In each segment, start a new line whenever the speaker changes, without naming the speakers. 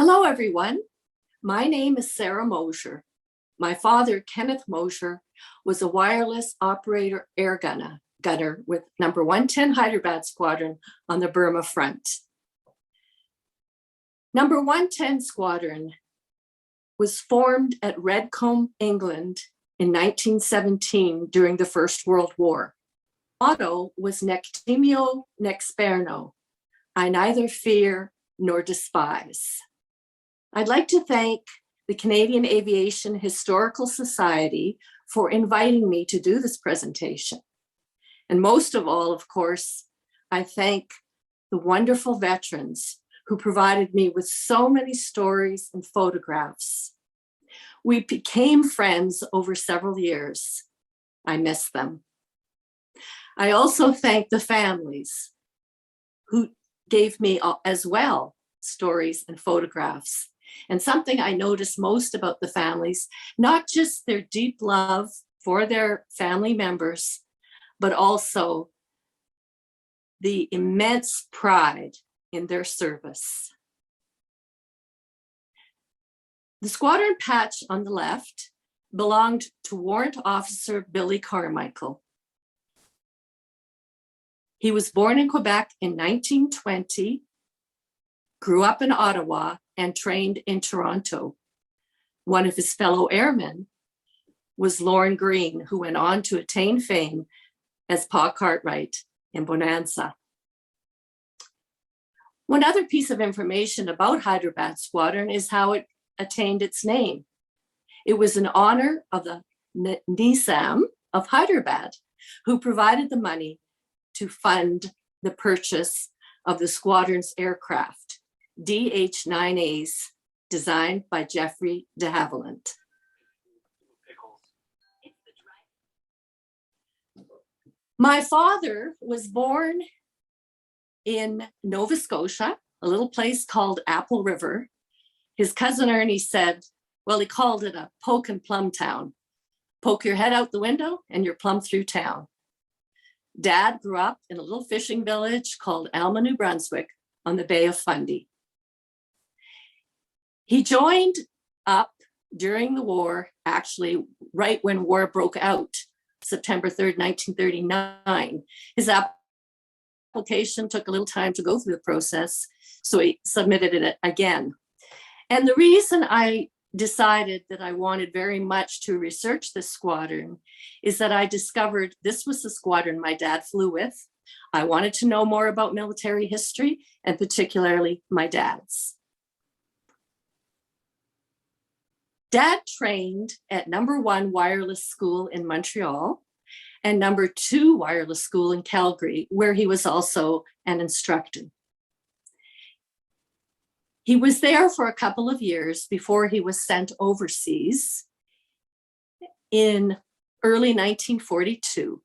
Hello, everyone. My name is Sara Mosher. My father, Kenneth Mosher, was a wireless operator air gunner with number 110 Hyderabad Squadron on the Burma front. Number 110 Squadron was formed at Redcombe, England in 1917 during the First World War. Motto was Nec timeo, nec sperno. I neither fear nor despise. I'd like to thank the Canadian Aviation Historical Society for inviting me to do this presentation. And most of all, of course, I thank the wonderful veterans who provided me with so many stories and photographs. We became friends over several years. I miss them. I also thank the families who gave me as well stories and photographs. And something I noticed most about the families, not just their deep love for their family members, but also the immense pride in their service. The squadron patch on the left belonged to Warrant Officer Billy Carmichael. He was born in Quebec in 1920, grew up in Ottawa, and trained in Toronto. One of his fellow airmen was Lorne Green, who went on to attain fame as Pa Cartwright in Bonanza. One other piece of information about Hyderabad Squadron is how it attained its name. It was in honor of the Nizam of Hyderabad, who provided the money to fund the purchase of the squadron's aircraft, DH-9As, designed by Geoffrey de Havilland. My father was born in Nova Scotia, a little place called Apple River. His cousin Ernie said, well, he called it a poke and plum town. Poke your head out the window and you're plumb through town. Dad grew up in a little fishing village called Alma, New Brunswick on the Bay of Fundy. He joined up during the war, actually right when war broke out, September 3rd, 1939. His application took a little time to go through the process, so he submitted it again. And the reason I decided that I wanted very much to research this squadron is that I discovered this was the squadron my dad flew with. I wanted to know more about military history, and particularly my dad's. Dad trained at number 1 wireless school in Montreal and number 2 wireless school in Calgary, where he was also an instructor. He was there for a couple of years before he was sent overseas in early 1942.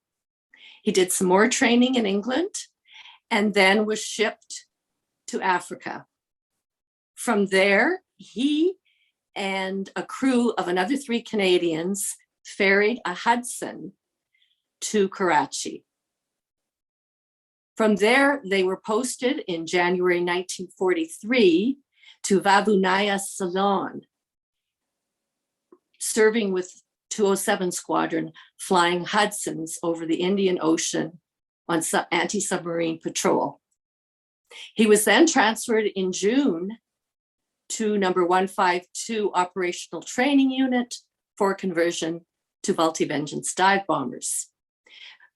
He did some more training in England and then was shipped to Africa. From there, he and a crew of another 3 Canadians ferried a Hudson to Karachi. From there, they were posted in January 1943 to Vavunaya, Ceylon, serving with 207 Squadron, flying Hudsons over the Indian Ocean on anti-submarine patrol. He was then transferred in June to number 152 Operational Training Unit for conversion to multi-vengeance dive bombers.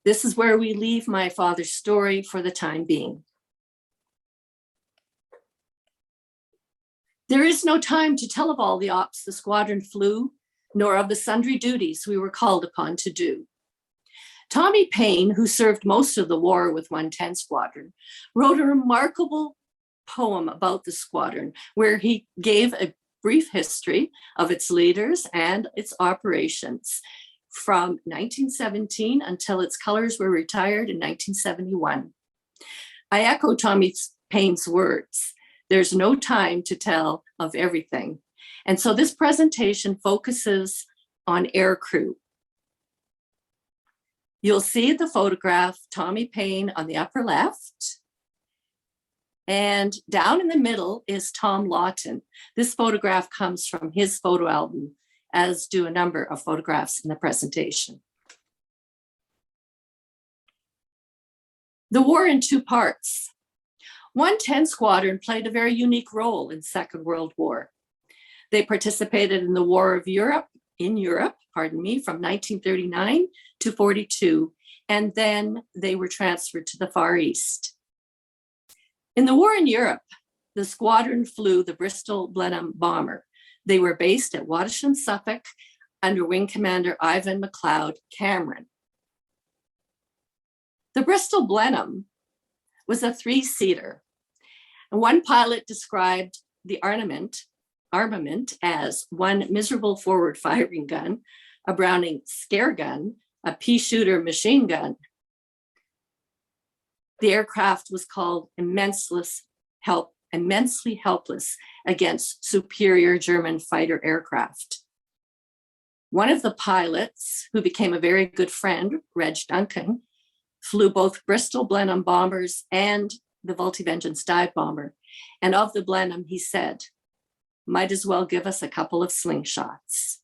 This is where we leave my father's story for the time being. There is no time to tell of all the ops the squadron flew, nor of the sundry duties we were called upon to do. Tommy Payne, who served most of the war with 110 Squadron, wrote a remarkable poem about the squadron where he gave a brief history of its leaders and its operations from 1917 until its colors were retired in 1971. I echo Tommy Payne's words. There's no time to tell of everything. And so this presentation focuses on Aircrew. You'll see the photograph, Tommy Payne on the upper left, And down in the middle is Tom Lawton. This photograph comes from his photo album, as do a number of photographs in the presentation. The war in two parts. 110 Squadron played a very unique role in Second World War. They participated in the War of Europe, from 1939 to 42, and then they were transferred to the Far East. In the war in Europe, the squadron flew the Bristol Blenheim bomber. They were based at Wattisham, Suffolk, under Wing Commander Ivan McLeod Cameron. The Bristol Blenheim was a three-seater, and one pilot described the armament as one miserable forward firing gun, a Browning scare gun, a pea-shooter machine gun. The aircraft was called immensely helpless against superior German fighter aircraft. One of the pilots, who became a very good friend, Reg Duncan, flew both Bristol Blenheim bombers and the multi-vengeance dive bomber. And of the Blenheim, he said, might as well give us a couple of slingshots.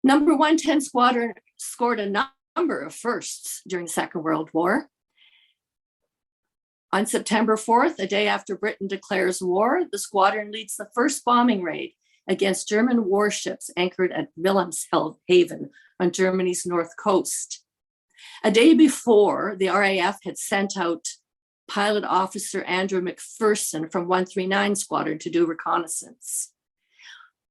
Number 110 Squadron scored a number of firsts during the Second World War. On September 4th, a day after Britain declares war, the squadron leads the first bombing raid against German warships anchored at Wilhelmshaven on Germany's north coast. A day before, the RAF had sent out Pilot Officer Andrew McPherson from 139 Squadron to do reconnaissance.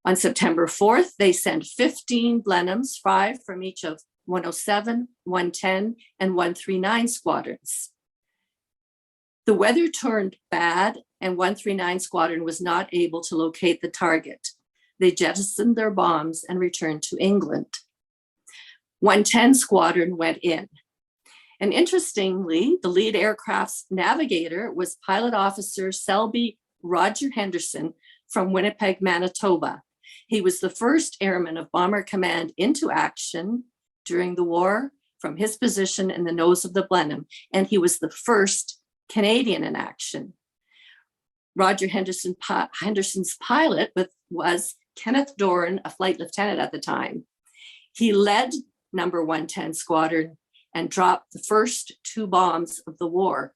On September 4th, they sent 15 Blenheims, 5 from each of 107, 110, and 139 squadrons. The weather turned bad, and 139 Squadron was not able to locate the target. They jettisoned their bombs and returned to England. 110 Squadron went in. And interestingly, the lead aircraft's navigator was Pilot Officer Selby Roger Henderson from Winnipeg, Manitoba. He was the first airman of Bomber Command into action during the war from his position in the nose of the Blenheim, and he was the first Canadian in action. Roger Henderson's pilot was Kenneth Doran, a flight lieutenant at the time. He led number 110 Squadron and dropped the first 2 bombs of the war.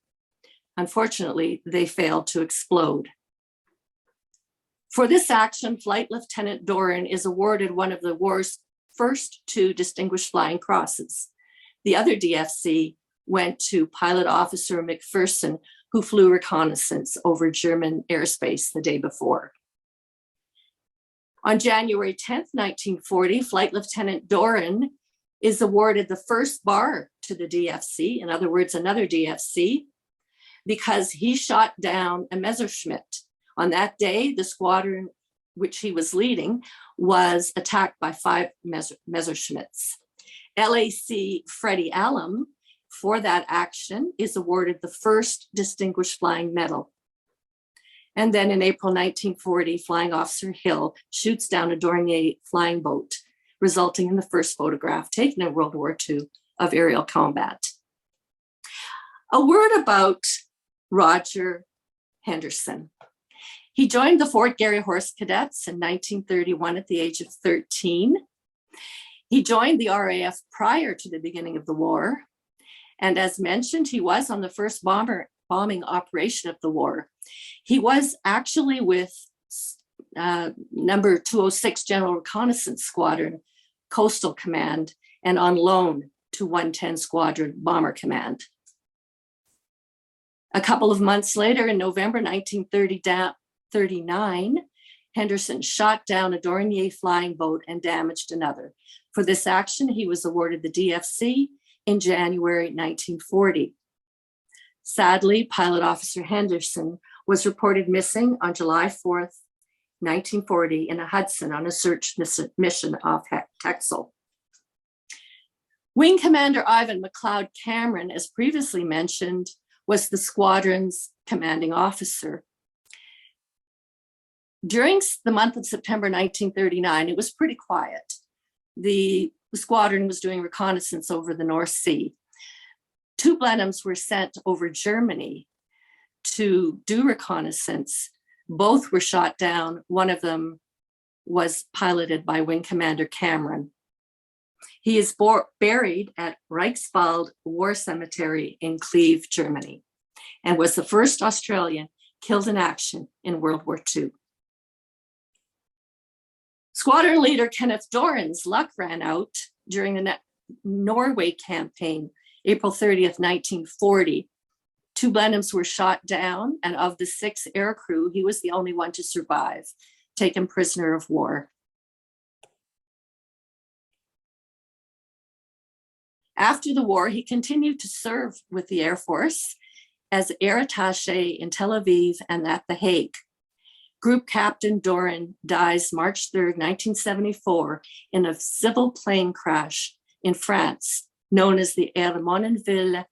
Unfortunately, they failed to explode. For this action, Flight Lieutenant Doran is awarded one of the war's first 2 Distinguished Flying Crosses. The other DFC went to Pilot Officer McPherson, who flew reconnaissance over German airspace the day before. On January 10th, 1940, Flight Lieutenant Doran is awarded the first bar to the DFC, in other words, another DFC, because he shot down a Messerschmitt. On that day, the squadron which he was leading was attacked by 5 Messerschmitts. LAC Freddie Allen, for that action, is awarded the first Distinguished Flying Medal. And then in April 1940, Flying Officer Hill shoots down a Dornier flying boat, resulting in the first photograph taken in World War II of aerial combat. A word about Roger Henderson. He joined the Fort Garry Horse Cadets in 1931 at the age of 13. He joined the RAF prior to the beginning of the war. And as mentioned, he was on the first bombing operation of the war. He was actually with number 206 General Reconnaissance Squadron, Coastal Command, and on loan to 110 Squadron Bomber Command. A couple of months later, in November 1939, Henderson shot down a Dornier flying boat and damaged another. For this action, he was awarded the DFC in January 1940. Sadly, Pilot Officer Henderson was reported missing on July 4th, 1940 in a Hudson on a search mission off Texel. Wing Commander Ivan McLeod Cameron, as previously mentioned, was the squadron's commanding officer. During the month of September 1939, it was pretty quiet. The squadron was doing reconnaissance over the North Sea. 2 Blenheims were sent over Germany to do reconnaissance. Both were shot down. One of them was piloted by Wing Commander Cameron. He is buried at Reichswald War Cemetery in Cleve, Germany, and was the first Australian killed in action in World War II. Squadron leader Kenneth Doran's luck ran out during the Norway campaign, April 30th, 1940. 2 Blenheims were shot down, and of the 6 aircrew, he was the only one to survive, taken prisoner of war. After the war, he continued to serve with the Air Force as air attaché in Tel Aviv and at The Hague. Group Captain Doran dies March 3rd, 1974, in a civil plane crash in France, known as the Hermonville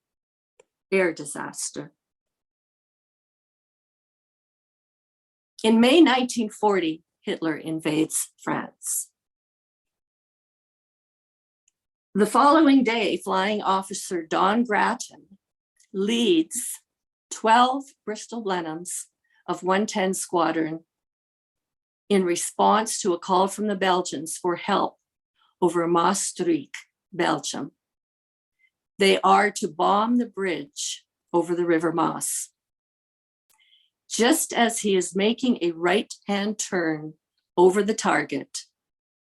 air disaster. In May 1940, Hitler invades France. The following day, Flying Officer Don Grattan leads 12 Bristol Blenheims of 110 Squadron in response to a call from the Belgians for help over Maastricht, Belgium. They are to bomb the bridge over the River Maas. Just as he is making a right-hand turn over the target,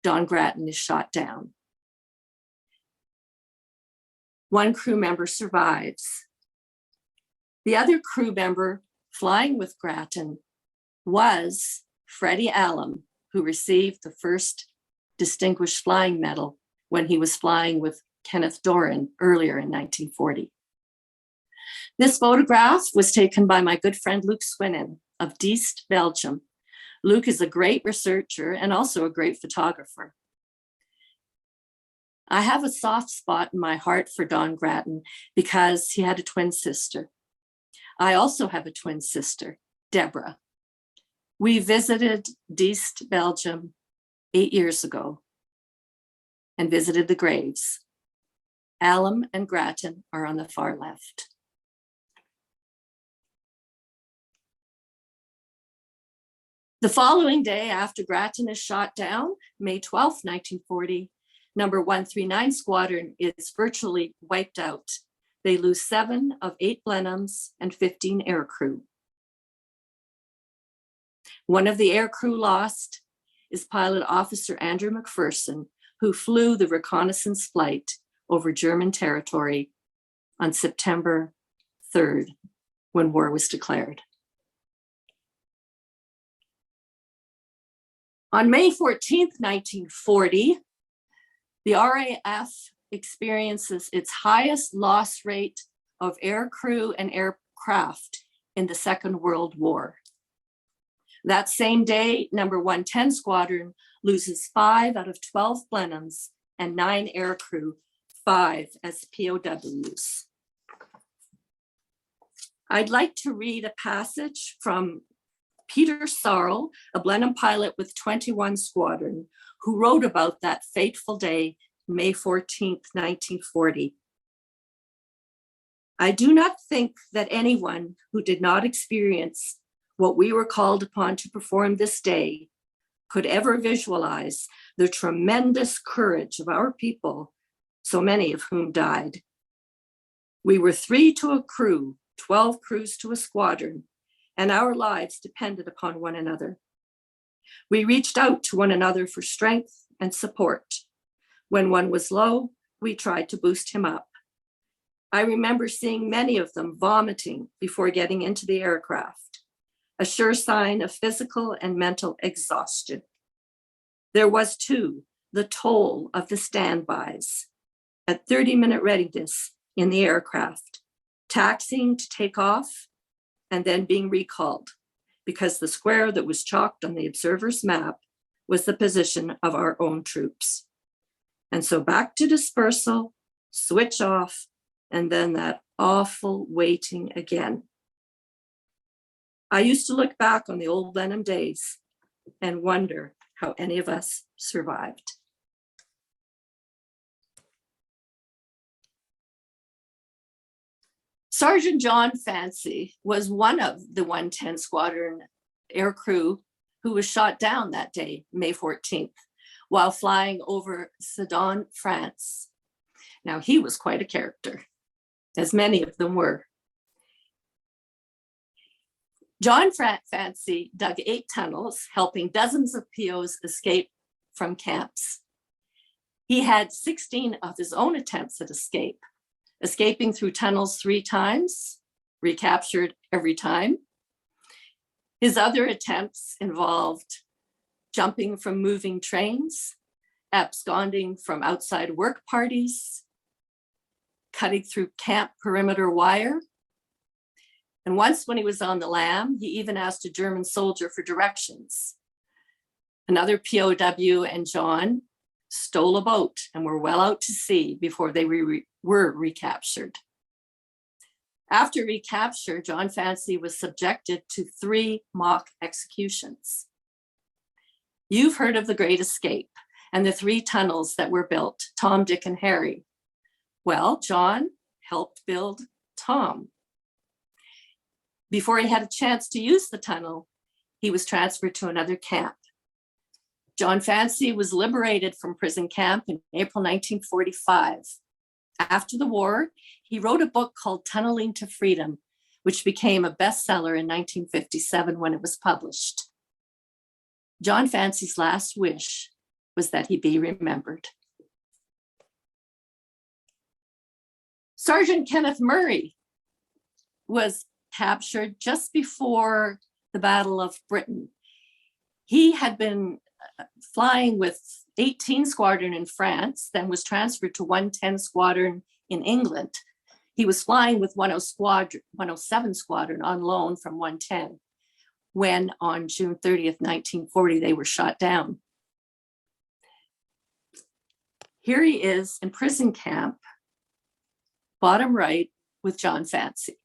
Don Grattan is shot down. 1 crew member survives. The other crew member flying with Grattan was Freddie Allen, who received the first Distinguished Flying Medal when he was flying with Kenneth Doran earlier in 1940. This photograph was taken by my good friend Luke Swinnen of Diest, Belgium. Luke is a great researcher and also a great photographer. I have a soft spot in my heart for Don Grattan because he had a twin sister. I also have a twin sister, Deborah. We visited Diest, Belgium 8 years ago and visited the graves. Allen and Grattan are on the far left. The following day after Grattan is shot down, May 12, 1940, number 139 Squadron is virtually wiped out. They lose 7 of 8 Blenheims and 15 aircrew. One of the aircrew lost is pilot Officer Andrew McPherson, who flew the reconnaissance flight over German territory on September 3rd, when war was declared. On May 14th, 1940, the RAF experiences its highest loss rate of aircrew and aircraft in the Second World War. That same day, number 110 Squadron loses 5 out of 12 Blenheims and 9 aircrew, 5 as POWs. I'd like to read a passage from Peter Sarl, a Blenheim pilot with 21 Squadron, who wrote about that fateful day, May 14th, 1940. I do not think that anyone who did not experience what we were called upon to perform this day could ever visualize the tremendous courage of our people, so many of whom died. We were 3 to a crew, 12 crews to a squadron, and our lives depended upon one another. We reached out to one another for strength and support. When one was low, we tried to boost him up. I remember seeing many of them vomiting before getting into the aircraft, a sure sign of physical and mental exhaustion. There was, too, the toll of the standbys at 30-minute readiness in the aircraft, taxiing to take off and then being recalled because the square that was chalked on the observer's map was the position of our own troops. And so back to dispersal, switch off, and then that awful waiting again. I used to look back on the old Blenheim days and wonder how any of us survived. Sergeant John Fancy was one of the 110 Squadron aircrew who was shot down that day, May 14th, while flying over Sedan, France. Now, he was quite a character, as many of them were. John Fancy dug 8 tunnels, helping dozens of POs escape from camps. He had 16 of his own attempts at escape, escaping through tunnels 3 times, recaptured every time. His other attempts involved jumping from moving trains, absconding from outside work parties, cutting through camp perimeter wire. And once when he was on the lam, he even asked a German soldier for directions. Another POW and John stole a boat and were well out to sea before they were recaptured. After recapture, John Fancy was subjected to 3 mock executions. You've heard of the Great Escape and the 3 tunnels that were built, Tom, Dick, and Harry. Well, John helped build Tom. Before he had a chance to use the tunnel, he was transferred to another camp. John Fancy was liberated from prison camp in April 1945. After the war, he wrote a book called Tunneling to Freedom, which became a bestseller in 1957 when it was published. John Fancy's last wish was that he be remembered. Sergeant Kenneth Murray was captured just before the Battle of Britain. He had been flying with 18 Squadron in France, then was transferred to 110 Squadron in England. He was flying with 107 Squadron on loan from 110 when on June 30th, 1940, they were shot down. Here he is in prison camp, bottom right, with John Fancy.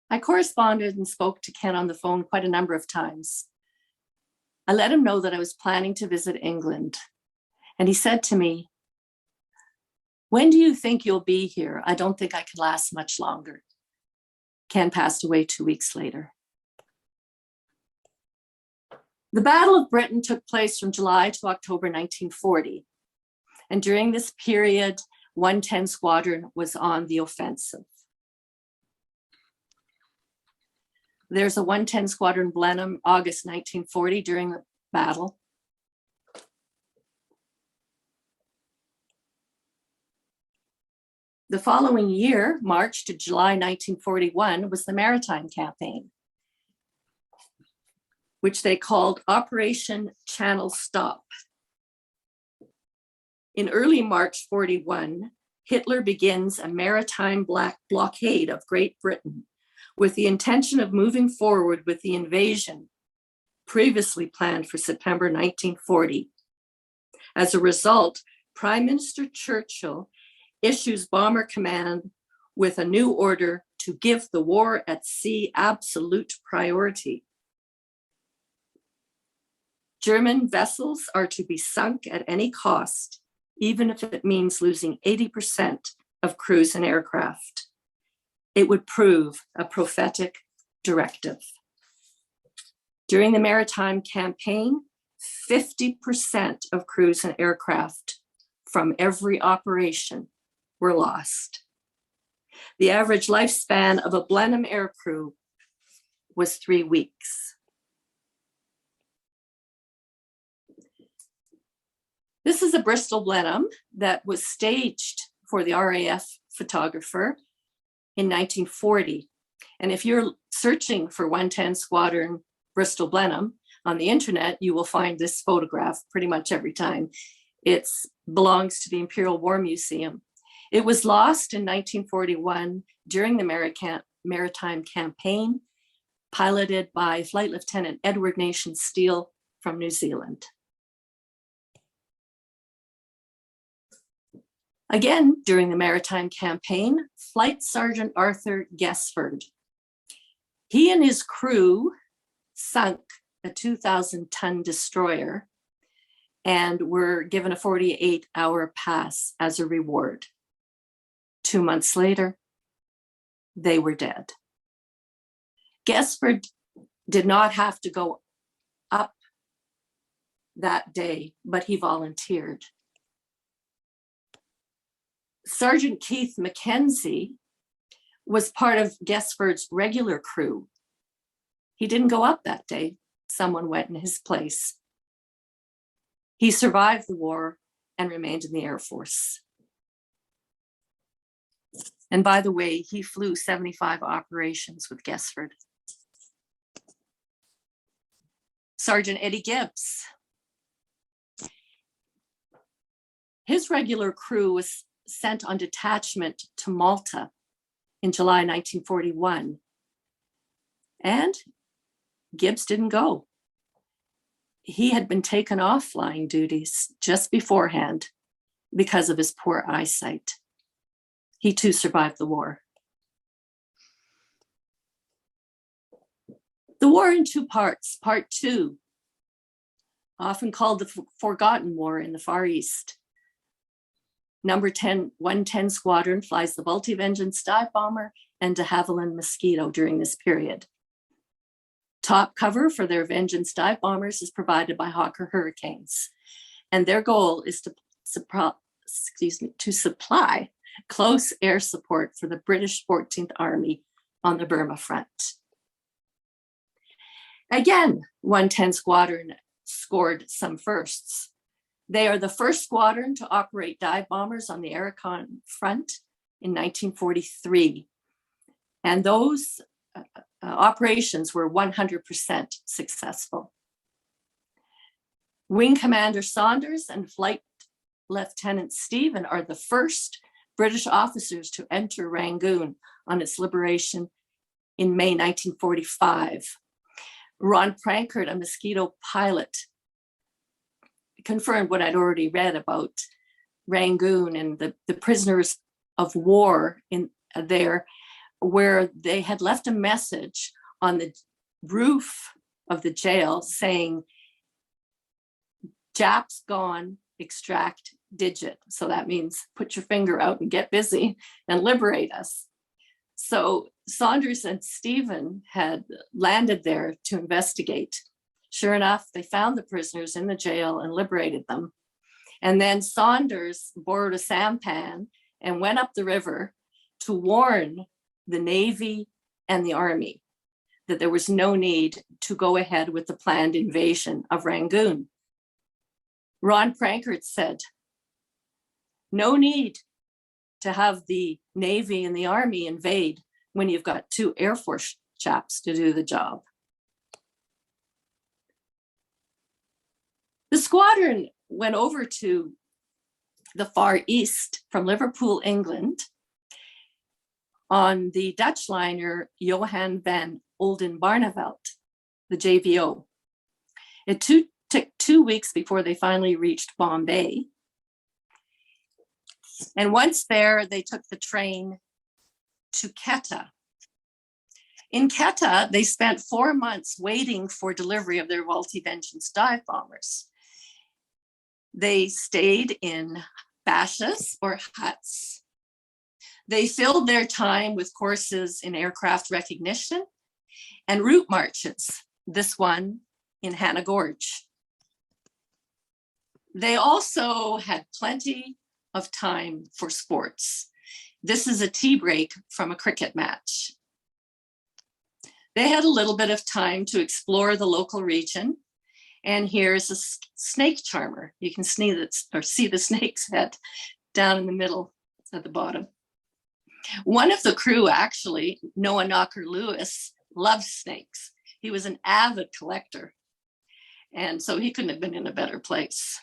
I corresponded and spoke to Ken on the phone quite a number of times. I let him know that I was planning to visit England. And he said to me, "When do you think you'll be here? I don't think I can last much longer." Ken passed away 2 weeks later. The Battle of Britain took place from July to October 1940. And during this period, 110 Squadron was on the offensive. There's a 110 Squadron Blenheim, August 1940, during the battle. The following year, March to July 1941, was the Maritime campaign, which they called Operation Channel Stop. In early March 41, Hitler begins a maritime blockade of Great Britain with the intention of moving forward with the invasion previously planned for September 1940. As a result, Prime Minister Churchill issues Bomber Command with a new order to give the war at sea absolute priority. German vessels are to be sunk at any cost, even if it means losing 80% of crews and aircraft. It would prove a prophetic directive. During the Maritime campaign, 50% of crews and aircraft from every operation were lost. The average lifespan of a Blenheim aircrew was 3 weeks. This is a Bristol Blenheim that was staged for the RAF photographer in 1940. And if you're searching for 110 Squadron Bristol Blenheim on the internet, you will find this photograph pretty much every time. It belongs to the Imperial War Museum. It was lost in 1941 during the Maritime campaign, piloted by Flight Lieutenant Edward Nation Steele from New Zealand. Again, during the Maritime campaign, Flight Sergeant Arthur Gesford. He and his crew sunk a 2,000-ton destroyer and were given a 48-hour pass as a reward. 2 months later, they were dead. Gesford did not have to go up that day, but he volunteered. Sergeant Keith Mackenzie was part of Gesford's regular crew. He didn't go up that day. Someone went in his place. He survived the war and remained in the Air Force. And by the way, he flew 75 operations with Gesford. Sergeant Eddie Gibbs. His regular crew was sent on detachment to Malta in July 1941. And Gibbs didn't go. He had been taken off flying duties just beforehand because of his poor eyesight. He too survived the war. The war in two parts. Part two, often called the Forgotten War in the Far East. Number 110 Squadron flies the multi-vengeance dive bomber and de Havilland Mosquito during this period. Top cover for their Vengeance dive bombers is provided by Hawker Hurricanes, and their goal is to supply close air support for the British 14th Army on the Burma front. Again, 110 Squadron scored some firsts. They are the first squadron to operate dive bombers on the Aircon front in 1943. And those operations were 100% successful. Wing Commander Saunders and Flight Lieutenant Stephen are the first British officers to enter Rangoon on its liberation in May 1945. Ron Prankert, a Mosquito pilot, confirmed what I'd already read about Rangoon and the prisoners of war in there, where they had left a message on the roof of the jail saying, "Japs gone, extract digit." So that means put your finger out and get busy and liberate us. So Saunders and Stephen had landed there to investigate. Sure enough, they found the prisoners in the jail and liberated them. And then Saunders borrowed a sampan and went up the river to warn the Navy and the Army that there was no need to go ahead with the planned invasion of Rangoon. Ron Prankert said, "No need to have the Navy and the Army invade when you've got two Air Force chaps to do the job." The squadron went over to the Far East from Liverpool, England, on the Dutch liner Johan van Oldenbarnevelt, the JVO. It took 2 weeks before they finally reached Bombay. And once there, they took the train to Quetta. In Quetta, they spent 4 months waiting for delivery of their multi-vengeance dive bombers. They stayed in bashas or huts. They filled their time with courses in aircraft recognition and route marches, this one in Hannah Gorge. They also had plenty of time for sports. This is a tea break from a cricket match. They had a little bit of time to explore the local region. And here's a snake charmer. You can see the snake's head down in the middle at the bottom. One of the crew, actually, Noah Knocker Lewis, loves snakes. He was an avid collector. And so he couldn't have been in a better place.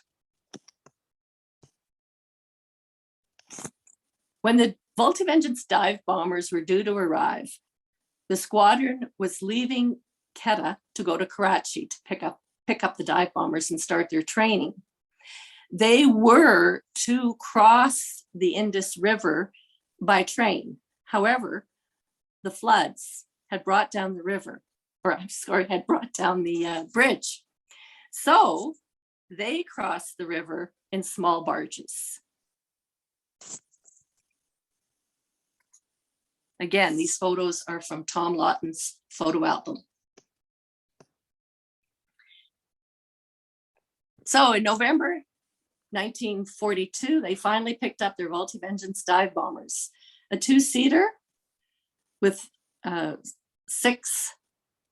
When the multi-vengeance dive bombers were due to arrive, the squadron was leaving Quetta to go to Karachi to pick up the dive bombers and start their training. They were to cross the Indus River by train. However, the floods had brought down the river, had brought down the bridge. So they crossed the river in small barges. Again, these photos are from Tom Lawton's photo album. So in November 1942, they finally picked up their multi-vengeance dive bombers, a two-seater with 6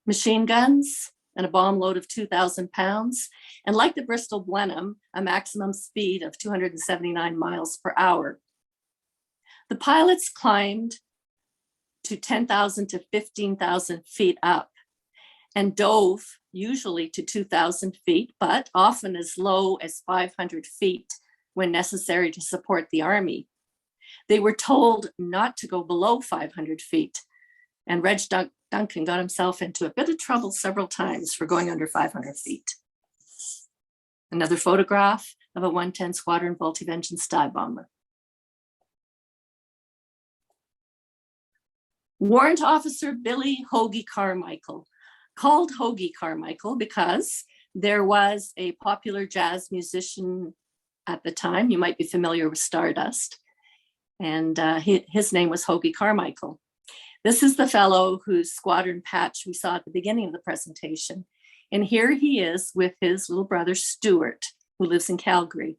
machine guns and a bomb load of 2,000 pounds. And like the Bristol Blenheim, a maximum speed of 279 miles per hour. The pilots climbed to 10,000 to 15,000 feet up and dove usually to 2,000 feet, but often as low as 500 feet when necessary to support the army. They were told not to go below 500 feet, and Reg Duncan got himself into a bit of trouble several times for going under 500 feet. Another photograph of a 110 Squadron multi-vengeance dive bomber. Warrant Officer Billy Hoagie Carmichael, called Hoagie Carmichael because there was a popular jazz musician at the time. You might be familiar with Stardust. And his name was Hoagie Carmichael. This is the fellow whose squadron patch we saw at the beginning of the presentation. And here he is with his little brother, Stuart, who lives in Calgary.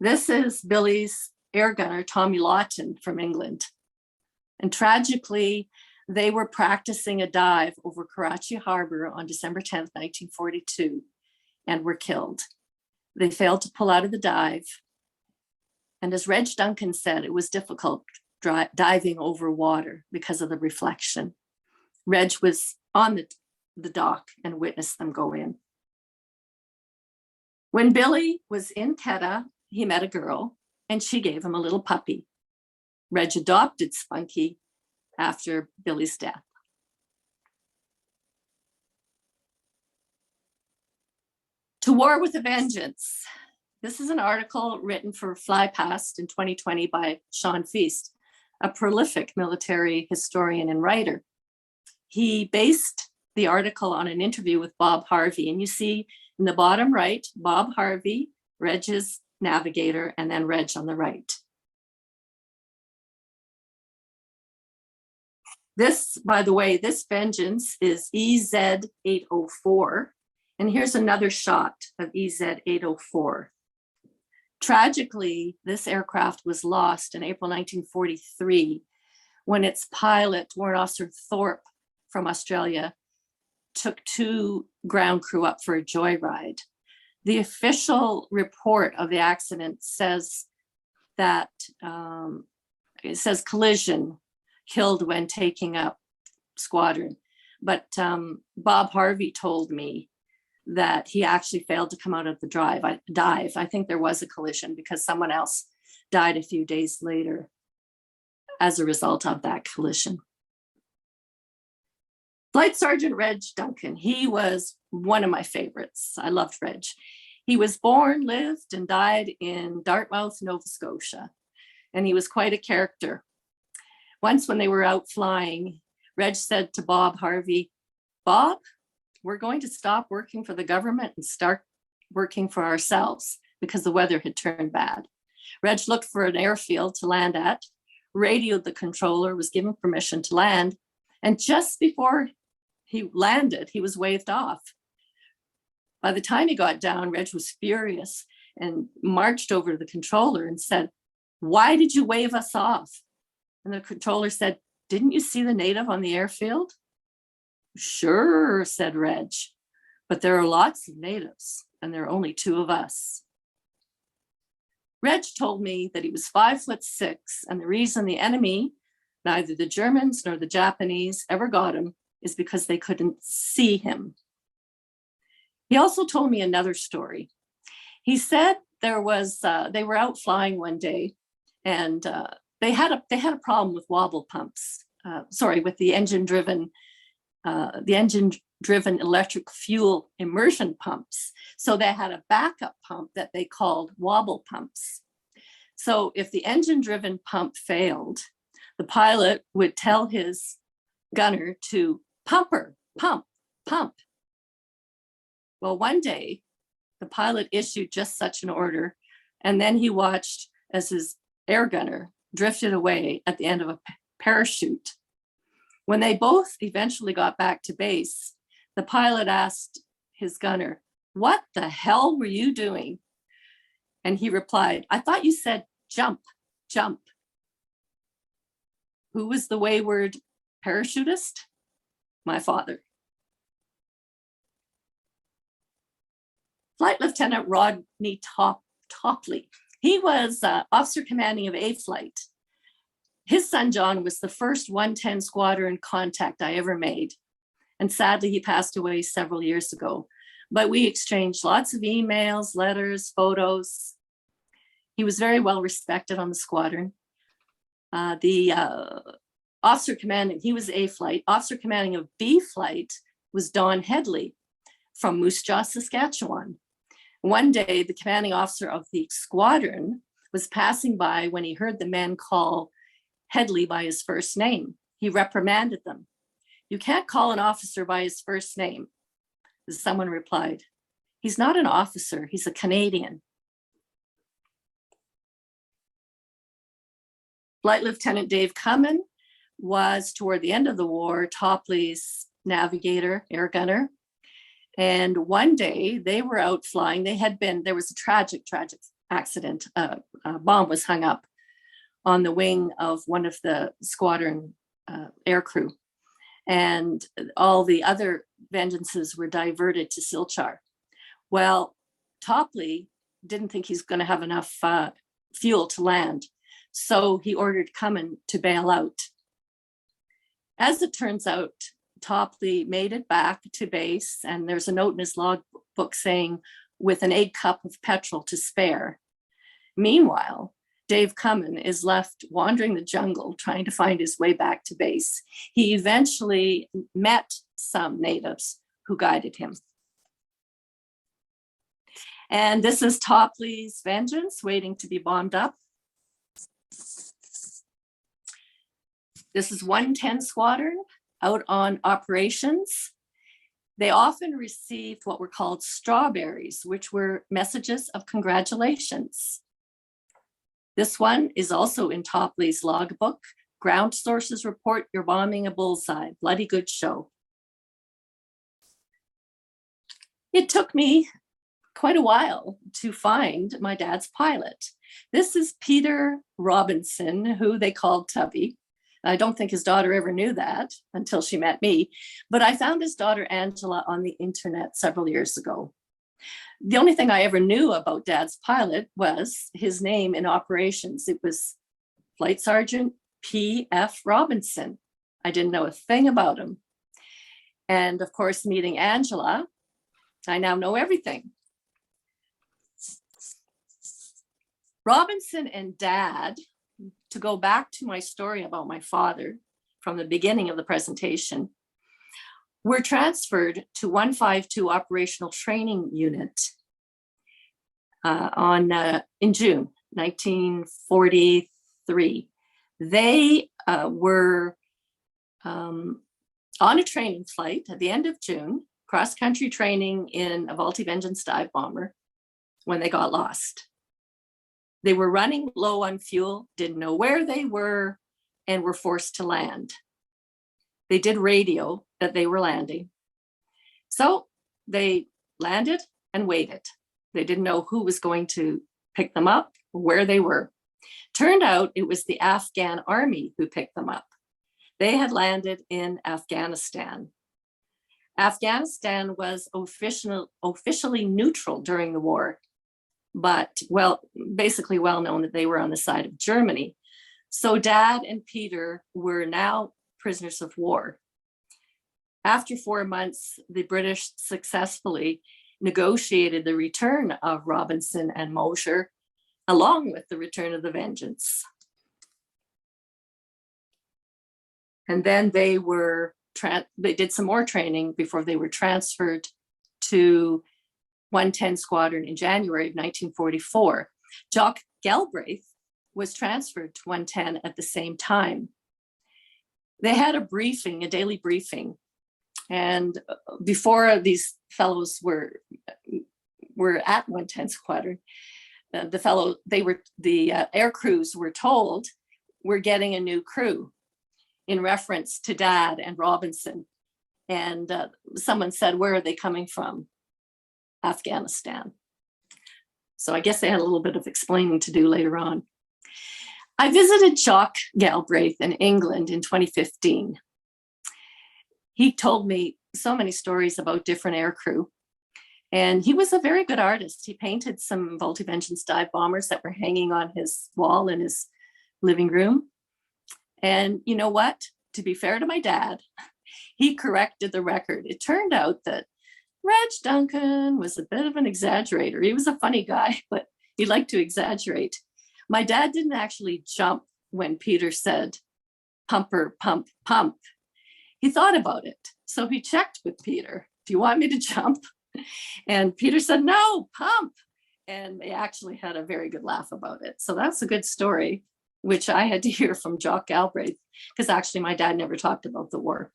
This is Billy's air gunner, Tommy Lawton from England. And tragically, they were practicing a dive over Karachi Harbor on December 10th, 1942, and were killed. They failed to pull out of the dive. And as Reg Duncan said, it was difficult diving over water because of the reflection. Reg was on the dock and witnessed them go in. When Billy was in Kedah, he met a girl and she gave him a little puppy. Reg adopted Spunky after Billy's death. To War with a Vengeance. This is an article written for FlyPast in 2020 by Sean Feast, a prolific military historian and writer. He based the article on an interview with Bob Harvey. And you see in the bottom right, Bob Harvey, Reg's navigator, and then Reg on the right. This, by the way, this Vengeance is EZ-804. And here's another shot of EZ-804. Tragically, this aircraft was lost in April 1943 when its pilot, Warrant Officer Thorpe from Australia, took 2 ground crew up for a joyride. The official report of the accident says that it says collision, killed when taking up squadron. But Bob Harvey told me that he actually failed to come out of the dive. I think there was a collision because someone else died a few days later as a result of that collision. Flight Sergeant Reg Duncan, he was one of my favorites. I loved Reg. He was born, lived, and died in Dartmouth, Nova Scotia, and he was quite a character. Once when they were out flying, Reg said to Bob Harvey, "Bob, we're going to stop working for the government and start working for ourselves," because the weather had turned bad. Reg looked for an airfield to land at, radioed the controller, was given permission to land, and just before he landed, he was waved off. By the time he got down, Reg was furious and marched over to the controller and said, "Why did you wave us off?" And the controller said, "Didn't you see the native on the airfield?" "Sure," said Reg, "but there are lots of natives and there are only 2 of us." Reg told me that he was 5'6", and the reason the enemy, neither the Germans nor the Japanese, ever got him is because they couldn't see him. He also told me another story. He said there was they were out flying one day, and they had a problem with wobble pumps. With the engine-driven electric fuel immersion pumps. So they had a backup pump that they called wobble pumps. So if the engine-driven pump failed, the pilot would tell his gunner to pump. Well, one day, the pilot issued just such an order, and then he watched as his air gunner drifted away at the end of a parachute. When they both eventually got back to base, the pilot asked his gunner, "What the hell were you doing?" And he replied, "I thought you said jump, jump." Who was the wayward parachutist? My father. Flight Lieutenant Rodney Topley. He was officer commanding of A Flight. His son John was the first 110 Squadron contact I ever made. And sadly, he passed away several years ago. But we exchanged lots of emails, letters, photos. He was very well respected on the squadron. The officer commanding, he was A Flight. Officer commanding of B Flight was Don Headley from Moose Jaw, Saskatchewan. One day, the commanding officer of the squadron was passing by when he heard the men call Headley by his first name. He reprimanded them. "You can't call an officer by his first name." Someone replied, "He's not an officer, he's a Canadian." Flight Lieutenant Dave Cummin was, toward the end of the war, Topley's navigator, air gunner. And one day they were out flying. There was a tragic accident. A bomb was hung up on the wing of one of the squadron aircrew. And all the other vengeances were diverted to Silchar. Well, Topley didn't think he's going to have enough fuel to land. So he ordered Cummin to bail out. As it turns out, Topley made it back to base, and there's a note in his logbook saying, "with an 8 cup of petrol to spare." Meanwhile, Dave Cummin is left wandering the jungle trying to find his way back to base. He eventually met some natives who guided him. And this is Topley's vengeance waiting to be bombed up. This is 110 Squadron out on operations. They often received what were called strawberries, which were messages of congratulations. This one is also in Topley's logbook. "Ground sources report you're bombing a bullseye. Bloody good show." It took me quite a while to find my dad's pilot. This is Peter Robinson, who they called Tubby. I don't think his daughter ever knew that until she met me, but I found his daughter Angela on the internet several years ago. The only thing I ever knew about Dad's pilot was his name in operations. It was Flight Sergeant P.F. Robinson. I didn't know a thing about him. And of course, meeting Angela, I now know everything. Robinson and Dad, to go back to my story about my father from the beginning of the presentation, were transferred to 152 Operational Training Unit in June 1943. They were on a training flight at the end of June, cross-country training in a multi-vengeance dive bomber, when they got lost. They were running low on fuel, didn't know where they were, and were forced to land. They did radio that they were landing. So they landed and waited. They didn't know who was going to pick them up, or where they were. Turned out it was the Afghan army who picked them up. They had landed in Afghanistan. Afghanistan was officially neutral during the war, but basically well known that they were on the side of Germany. So Dad and Peter were now prisoners of war. After 4 months, the British successfully negotiated the return of Robinson and Mosher, along with the return of the Vengeance. And then they did some more training before they were transferred to 110 Squadron in January of 1944. Jock Galbraith was transferred to 110 at the same time. They had a daily briefing. And before these fellows were at 110 Squadron, the air crews were told, we're getting a new crew, in reference to Dad and Robinson. And someone said, where are they coming from? Afghanistan. So I guess they had a little bit of explaining to do later on. I visited Jock Galbraith in England in 2015. He told me so many stories about different aircrew. And he was a very good artist. He painted some multi-vengeance dive bombers that were hanging on his wall in his living room. And you know what? To be fair to my dad, he corrected the record. It turned out that Reg Duncan was a bit of an exaggerator. He was a funny guy, but he liked to exaggerate. My dad didn't actually jump when Peter said, pumper, pump, pump. He thought about it. So he checked with Peter, do you want me to jump? And Peter said, no, pump. And they actually had a very good laugh about it. So that's a good story, which I had to hear from Jock Galbraith, because actually my dad never talked about the war.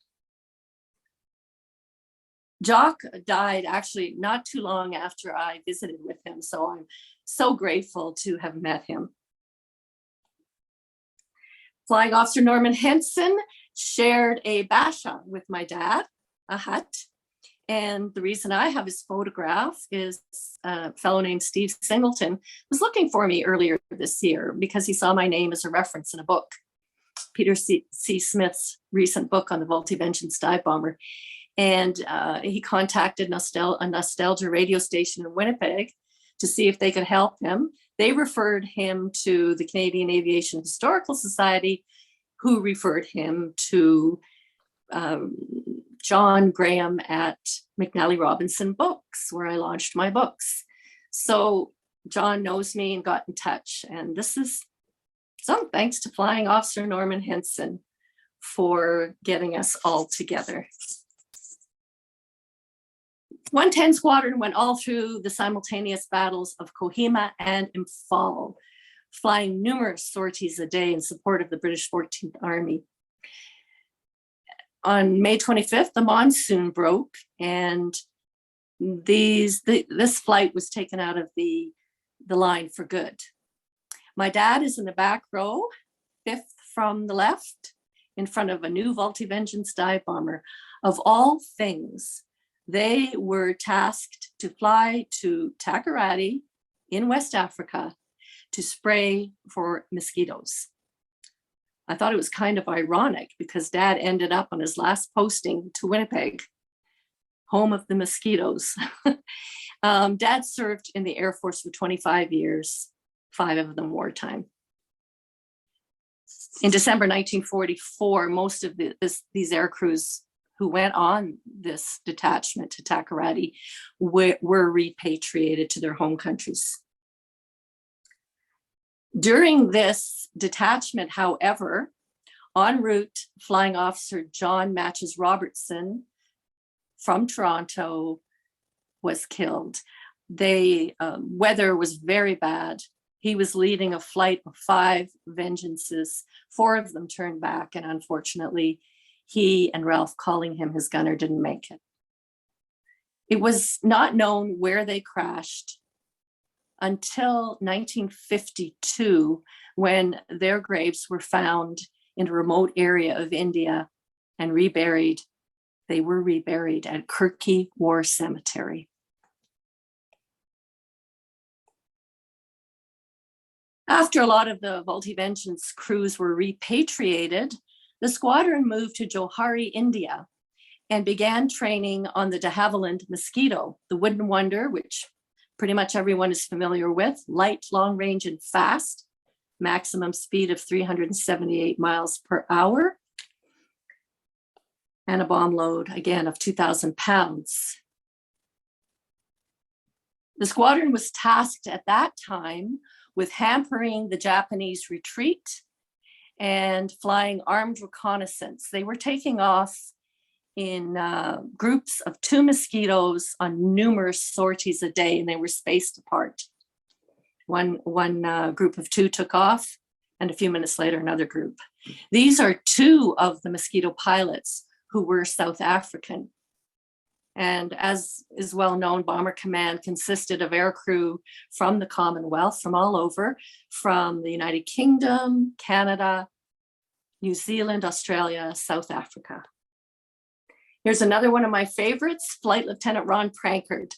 Jock died actually not too long after I visited with him, so I'm so grateful to have met him. Flying Officer Norman Henson shared a basha with my dad, a hut. And the reason I have his photograph is a fellow named Steve Singleton was looking for me earlier this year because he saw my name as a reference in a book, Peter C. Smith's recent book on the multi-vengeance dive bomber. And he contacted a nostalgia radio station in Winnipeg to see if they could help him. They referred him to the Canadian Aviation Historical Society, who referred him to John Graham at McNally Robinson Books, where I launched my books. So John knows me and got in touch. And this is some thanks to Flying Officer Norman Henson for getting us all together. 110 Squadron went all through the simultaneous battles of Kohima and Imphal, flying numerous sorties a day in support of the British 14th Army. On May 25th, the monsoon broke, and this flight was taken out of the line for good. My dad is in the back row, fifth from the left, in front of a new multi-vengeance dive bomber. Of all things, they were tasked to fly to Takoradi in West Africa to spray for mosquitoes. I thought it was kind of ironic because Dad ended up on his last posting to Winnipeg, home of the mosquitoes. Dad served in the Air Force for 25 years, 5 of them wartime. In December 1944, most of these air crews who went on this detachment to Takoradi were repatriated to their home countries. During this detachment, however, en route, Flying Officer John Matches Robertson from Toronto was killed. Weather was very bad. He was leading a flight of 5 Vengeances. 4 of them turned back, and unfortunately, he and Ralph Collingham, his gunner, didn't make it. It was not known where they crashed until 1952, when their graves were found in a remote area of India and reburied. They were reburied at Kirky War Cemetery. After a lot of the multi-vengeance crews were repatriated, the squadron moved to Johari, India, and began training on the de Havilland Mosquito, the wooden wonder, which pretty much everyone is familiar with, light, long range, and fast, maximum speed of 378 miles per hour, and a bomb load, again, of 2,000 pounds. The squadron was tasked at that time with hampering the Japanese retreat and flying armed reconnaissance. They were taking off in groups of 2 mosquitoes on numerous sorties a day, and they were spaced apart. One group of 2 took off, and a few minutes later, another group. These are 2 of the mosquito pilots who were South African. And as is well known, Bomber Command consisted of aircrew from the Commonwealth, from all over, from the United Kingdom, Canada, New Zealand, Australia, South Africa. Here's another one of my favorites, Flight Lieutenant Ron Prankard.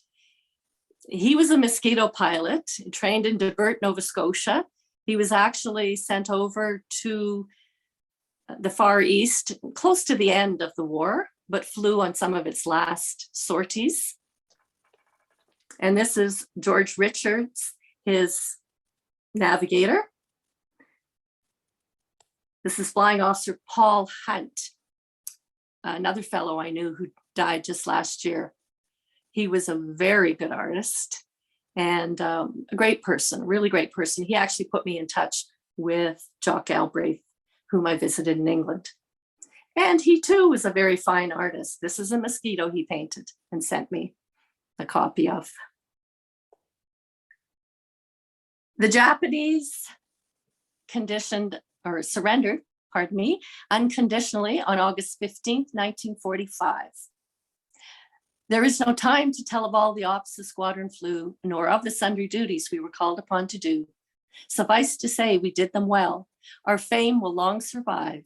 He was a Mosquito pilot, trained in Debert, Nova Scotia. He was actually sent over to the Far East, close to the end of the war, but flew on some of its last sorties. And this is George Richards, his navigator. This is Flying Officer Paul Hunt, another fellow I knew who died just last year. He was a very good artist and a great person, really great person. He actually put me in touch with Jock Galbraith, whom I visited in England. And he too was a very fine artist. This is a mosquito he painted and sent me a copy of. The Japanese surrendered, unconditionally on August 15th, 1945. There is no time to tell of all the ops the squadron flew, nor of the sundry duties we were called upon to do. Suffice to say, we did them well. Our fame will long survive,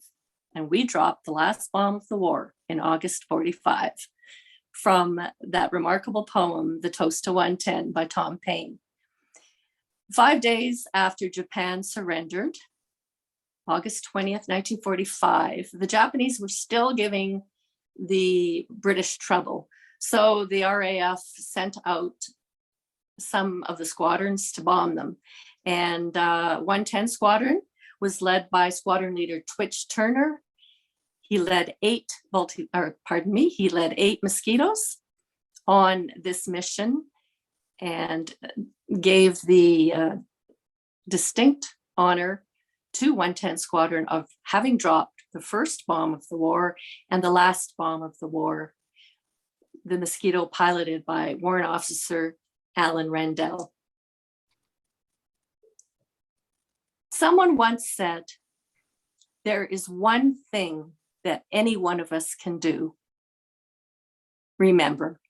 and we dropped the last bomb of the war in August 45, from that remarkable poem, The Toast to 110 by Tom Paine. 5 days after Japan surrendered, August 20th, 1945, the Japanese were still giving the British trouble. So the RAF sent out some of the squadrons to bomb them. And 110 Squadron was led by Squadron Leader Twitch Turner. He led eight Mosquitoes on this mission and gave the distinct honor to 110 Squadron of having dropped the first bomb of the war and the last bomb of the war, the Mosquito piloted by Warrant Officer Alan Rendell. Someone once said, there is one thing that any one of us can do. Remember,